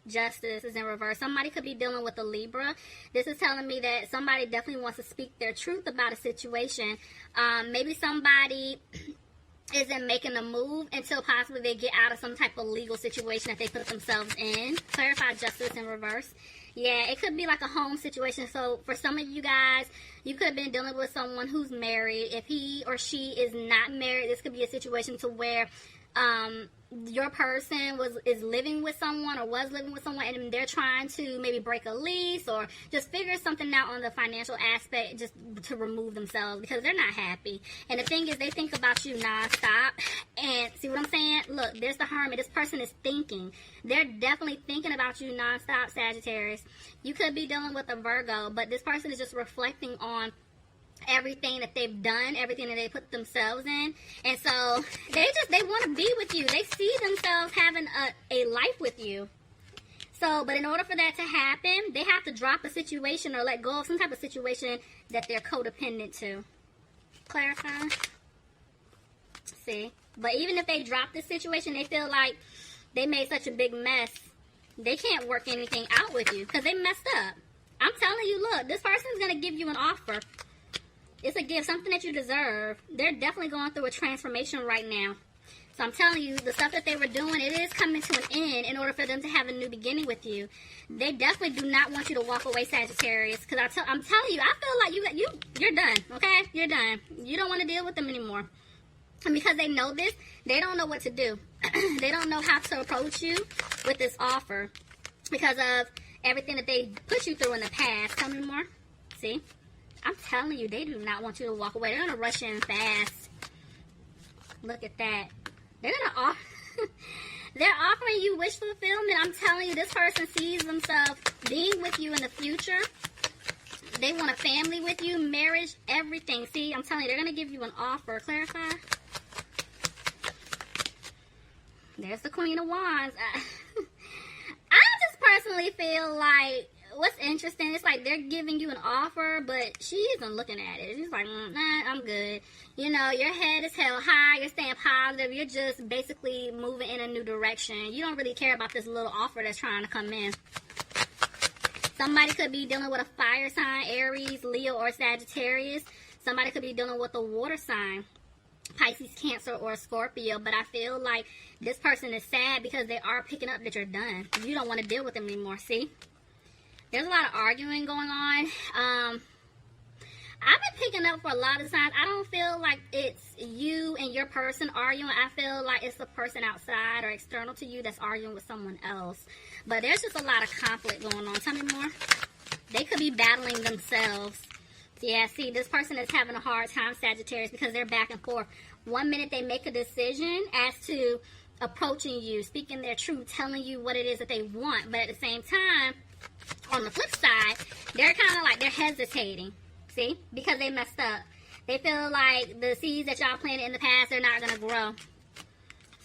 Justice is in reverse. Somebody could be dealing with a Libra. This is telling me that somebody definitely wants to speak their truth about a situation. Maybe somebody isn't making a move until possibly they get out of some type of legal situation that they put themselves in. Clarify Justice in reverse. Yeah, it could be like a home situation. So for some of you guys, you could have been dealing with someone who's married. If he or she is not married, this could be a situation to where your person is living with someone or was living with someone, and they're trying to maybe break a lease or just figure something out on the financial aspect just to remove themselves because they're not happy. And the thing is, they think about you nonstop. And see what I'm saying? Look, there's the Hermit. This person is thinking. They're definitely thinking about you nonstop, Sagittarius. You could be dealing with a Virgo, but this person is just reflecting on everything that they've done, everything that they put themselves in, and so they want to be with you. They see themselves having a life with you. So, but in order for that to happen, they have to drop a situation or let go of some type of situation that they're codependent to. Clarify. See, but even if they drop the situation, they feel like they made such a big mess, they can't work anything out with you because they messed up. I'm telling you, look, this person is going to give you an offer. It's a gift, something that you deserve. They're definitely going through a transformation right now. So I'm telling you, the stuff that they were doing, it is coming to an end in order for them to have a new beginning with you. They definitely do not want you to walk away, Sagittarius. Because I'm telling you, I feel like you're done, okay? You're done. You don't want to deal with them anymore. And because they know this, they don't know what to do. They don't know how to approach you with this offer because of everything that they put you through in the past. Tell me more. See? I'm telling you, they do not want you to walk away. They're going to rush in fast. Look at that. They're offering you wish fulfillment. I'm telling you, this person sees themselves being with you in the future. They want a family with you, marriage, everything. See, I'm telling you, they're going to give you an offer. Clarify. There's the Queen of Wands. I just personally feel like what's interesting, it's like they're giving you an offer, but she isn't looking at it. She's like, nah, I'm good. You know, your head is held high. You're staying positive. You're just basically moving in a new direction. You don't really care about this little offer that's trying to come in. Somebody could be dealing with a fire sign, Aries, Leo, or Sagittarius. Somebody could be dealing with a water sign, Pisces, Cancer, or Scorpio. But I feel like this person is sad because they are picking up that you're done. You don't want to deal with them anymore, see? There's a lot of arguing going on. I've been picking up for a lot of signs. I don't feel like it's you and your person arguing. I feel like it's the person outside or external to you that's arguing with someone else. But there's just a lot of conflict going on. Tell me more. They could be battling themselves. Yeah, see, this person is having a hard time, Sagittarius, because they're back and forth. One minute they make a decision as to approaching you, speaking their truth, telling you what it is that they want. But at the same time, on the flip side, they're kind of like they're hesitating, see, because they messed up. They feel like the seeds that y'all planted in the past, they're not going to grow.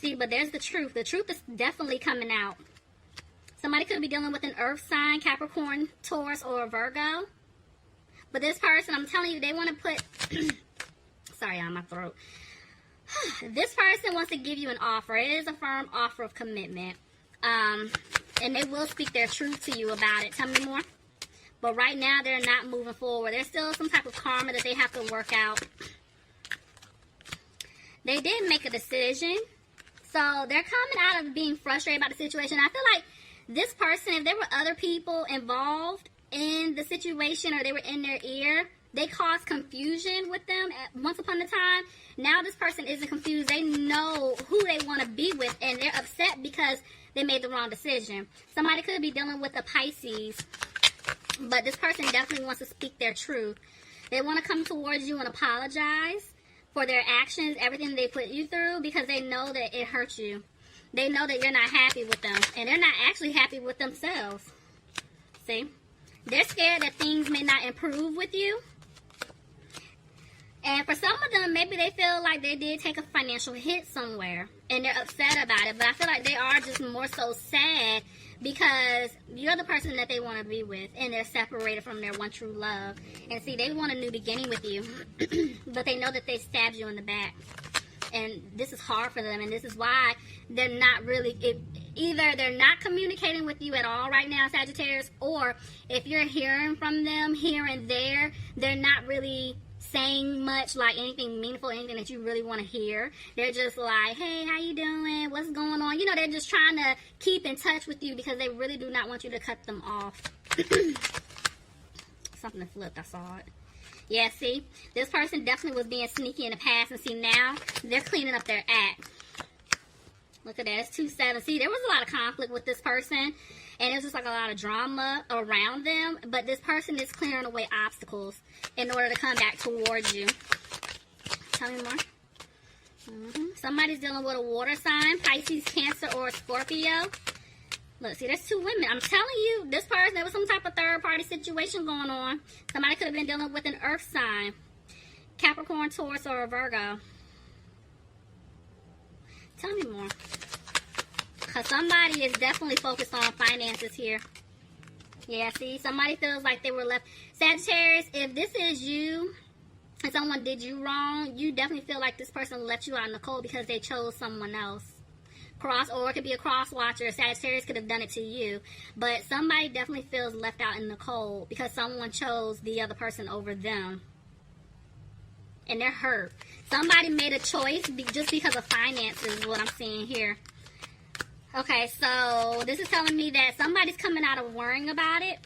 See, but there's the truth. The truth is definitely coming out. Somebody could be dealing with an earth sign, Capricorn, Taurus, or Virgo. But this person, I'm telling you, they want to put... Sorry, on my throat. This person wants to give you an offer. It is a firm offer of commitment. And they will speak their truth to you about it. Tell me more. But right now, they're not moving forward. There's still some type of karma that they have to work out. They did make a decision. So they're coming out of being frustrated about the situation. I feel like this person, if there were other people involved in the situation or they were in their ear, they caused confusion with them once upon a time. Now this person isn't confused. They know who they want to be with, and they're upset because they made the wrong decision. Somebody could be dealing with a Pisces, but this person definitely wants to speak their truth. They want to come towards you and apologize for their actions, everything they put you through, because they know that it hurt you. They know that you're not happy with them, and they're not actually happy with themselves. See? They're scared that things may not improve with you. And for some of them, maybe they feel like they did take a financial hit somewhere, and they're upset about it. But I feel like they are just more so sad because you're the person that they want to be with, and they're separated from their one true love. And see, they want a new beginning with you, but they know that they stabbed you in the back. And this is hard for them, and this is why they're not really... Either they're not communicating with you at all right now, Sagittarius, or if you're hearing from them here and there, they're not really saying much, like anything meaningful, anything that you really want to hear. They're just like, hey, how you doing? What's going on? You know, they're just trying to keep in touch with you because they really do not want you to cut them off. Something flipped, I saw it. Yeah, see, this person definitely was being sneaky in the past, and see, now they're cleaning up their act. Look at that, it's 2-7. See, there was a lot of conflict with this person, and it was just like a lot of drama around them, but this person is clearing away obstacles in order to come back towards you. Tell me more. Somebody's dealing with a water sign, Pisces, Cancer, or Scorpio. Look, see, there's 2 women. I'm telling you, this person, there was some type of third-party situation going on. Somebody could have been dealing with an earth sign, Capricorn, Taurus, or a Virgo. Tell me more. Because somebody is definitely focused on finances here. Yeah, see, somebody feels like they were left. Sagittarius, if this is you and someone did you wrong, you definitely feel like this person left you out in the cold because they chose someone else. Or it could be a cross watcher. Sagittarius could have done it to you, but somebody definitely feels left out in the cold because someone chose the other person over them, and they're hurt. Somebody made a choice just because of finances is what I'm seeing here. Okay, so this is telling me that somebody's coming out of worrying about it.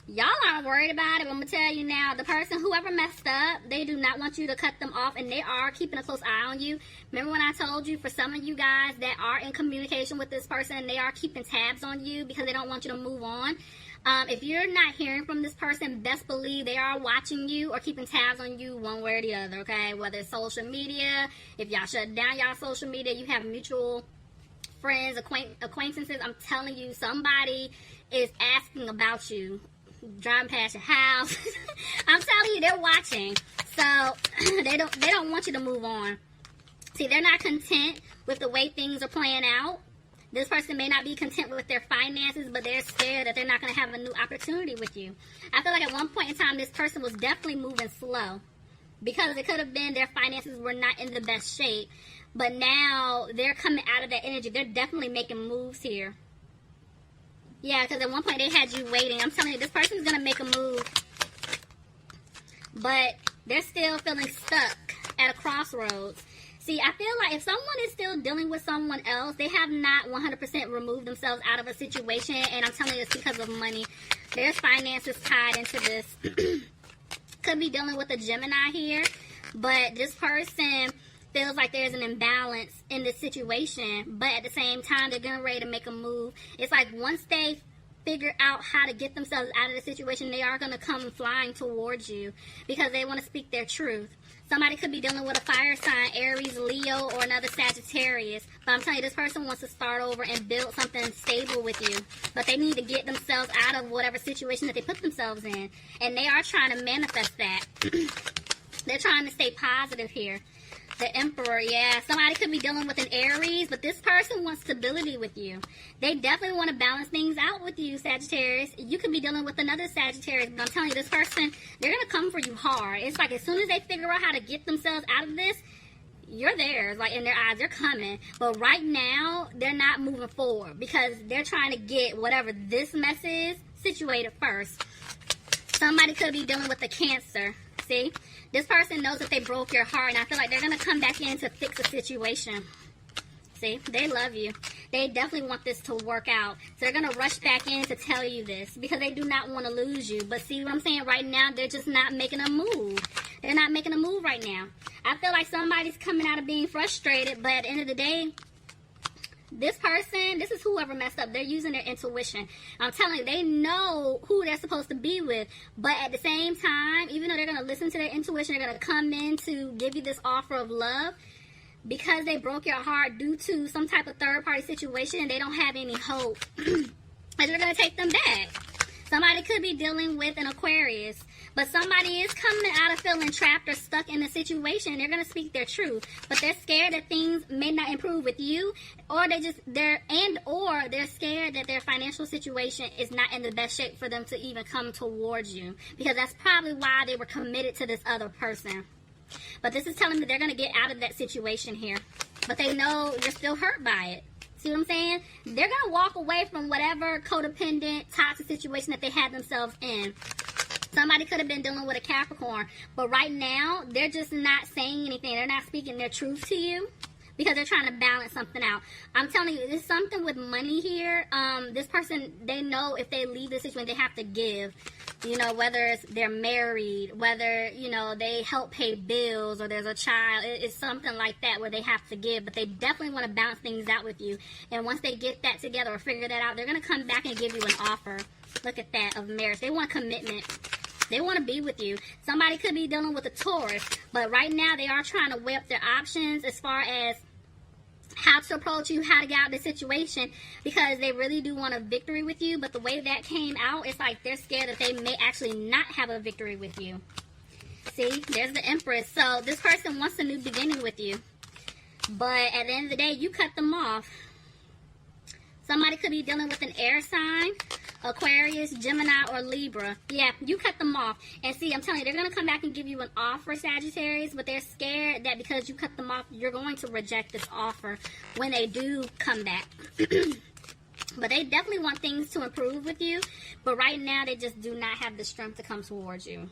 Y'all aren't worried about it, but I'm going to tell you now, the person, whoever messed up, they do not want you to cut them off, and they are keeping a close eye on you. Remember when I told you, for some of you guys that are in communication with this person, they are keeping tabs on you because they don't want you to move on. If you're not hearing from this person, best believe they are watching you or keeping tabs on you one way or the other, okay? Whether it's social media, if y'all shut down y'all social media, you have mutual friends, acquaintances, I'm telling you, somebody is asking about you. Driving past your house. I'm telling you, they're watching. So they don't want you to move on. See, they're not content with the way things are playing out. This person may not be content with their finances, but they're scared that they're not going to have a new opportunity with you. I feel like at one point in time, this person was definitely moving slow because it could have been their finances were not in the best shape. But now they're coming out of that energy. They're definitely making moves here. Yeah, because at one point they had you waiting. I'm telling you, this person's going to make a move. But they're still feeling stuck at a crossroads. See, I feel like if someone is still dealing with someone else, they have not 100% removed themselves out of a situation. And I'm telling you, it's because of money. There's finances tied into this. Could be dealing with a Gemini here. But this person feels like there's an imbalance in this situation, but at the same time, they're getting ready to make a move. It's like once they figure out how to get themselves out of the situation, they are going to come flying towards you because they want to speak their truth. Somebody could be dealing with a fire sign, Aries, Leo, or another Sagittarius. But I'm telling you, this person wants to start over and build something stable with you. But they need to get themselves out of whatever situation that they put themselves in. And they are trying to manifest that. They're trying to stay positive here. The Emperor, yeah. Somebody could be dealing with an Aries, but this person wants stability with you. They definitely want to balance things out with you, Sagittarius. You could be dealing with another Sagittarius, but I'm telling you, this person, they're going to come for you hard. It's like as soon as they figure out how to get themselves out of this, you're theirs. Like in their eyes, they're coming. But right now, they're not moving forward because they're trying to get whatever this mess is situated first. Somebody could be dealing with a Cancer. See? This person knows that they broke your heart, and I feel like they're going to come back in to fix the situation. See? They love you. They definitely want this to work out. So they're going to rush back in to tell you this because they do not want to lose you. But see what I'm saying? Right now, they're just not making a move. They're not making a move right now. I feel like somebody's coming out of being frustrated, but at the end of the day, this person, this is whoever messed up. They're using their intuition. I'm telling you, they know who they're supposed to be with. But at the same time, even though they're going to listen to their intuition, they're going to come in to give you this offer of love. Because they broke your heart due to some type of third-party situation and they don't have any hope. And you're going to take them back. Somebody could be dealing with an Aquarius. But somebody is coming out of feeling trapped or stuck in a situation. They're going to speak their truth. But they're scared that things may not improve with you. Or they're scared that their financial situation is not in the best shape for them to even come towards you. Because that's probably why they were committed to this other person. But this is telling me they're going to get out of that situation here. but they know you're still hurt by it. See what I'm saying? They're going to walk away from whatever codependent, toxic situation that they had themselves in. Somebody could have been dealing with a Capricorn, but right now, they're just not saying anything. They're not speaking their truth to you because they're trying to balance something out. I'm telling you, there's something with money here. This person, they know if they leave the situation, they have to give. You know, whether it's they're married, whether, you know, they help pay bills or there's a child. It's something like that where they have to give, but they definitely want to balance things out with you. And once they get that together or figure that out, they're going to come back and give you an offer. Look at that, of marriage. They want commitment. They want to be with you. Somebody could be dealing with a Taurus, but right now they are trying to weigh up their options as far as how to approach you, how to get out of the situation, because they really do want a victory with you. But the way that came out, it's like they're scared that they may actually not have a victory with you. See, there's the Empress. So this person wants a new beginning with you, but at the end of the day, you cut them off. Somebody could be dealing with an air sign, Aquarius, Gemini, or Libra. Yeah, you cut them off. And see, I'm telling you, they're going to come back and give you an offer, Sagittarius, but they're scared that because you cut them off, you're going to reject this offer when they do come back. But they definitely want things to improve with you, but right now they just do not have the strength to come towards you.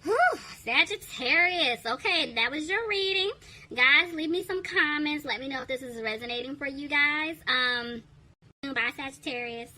Whew, Sagittarius. Okay, that was your reading. Guys, leave me some comments. Let me know if this is resonating for you guys. Bye, Sagittarius.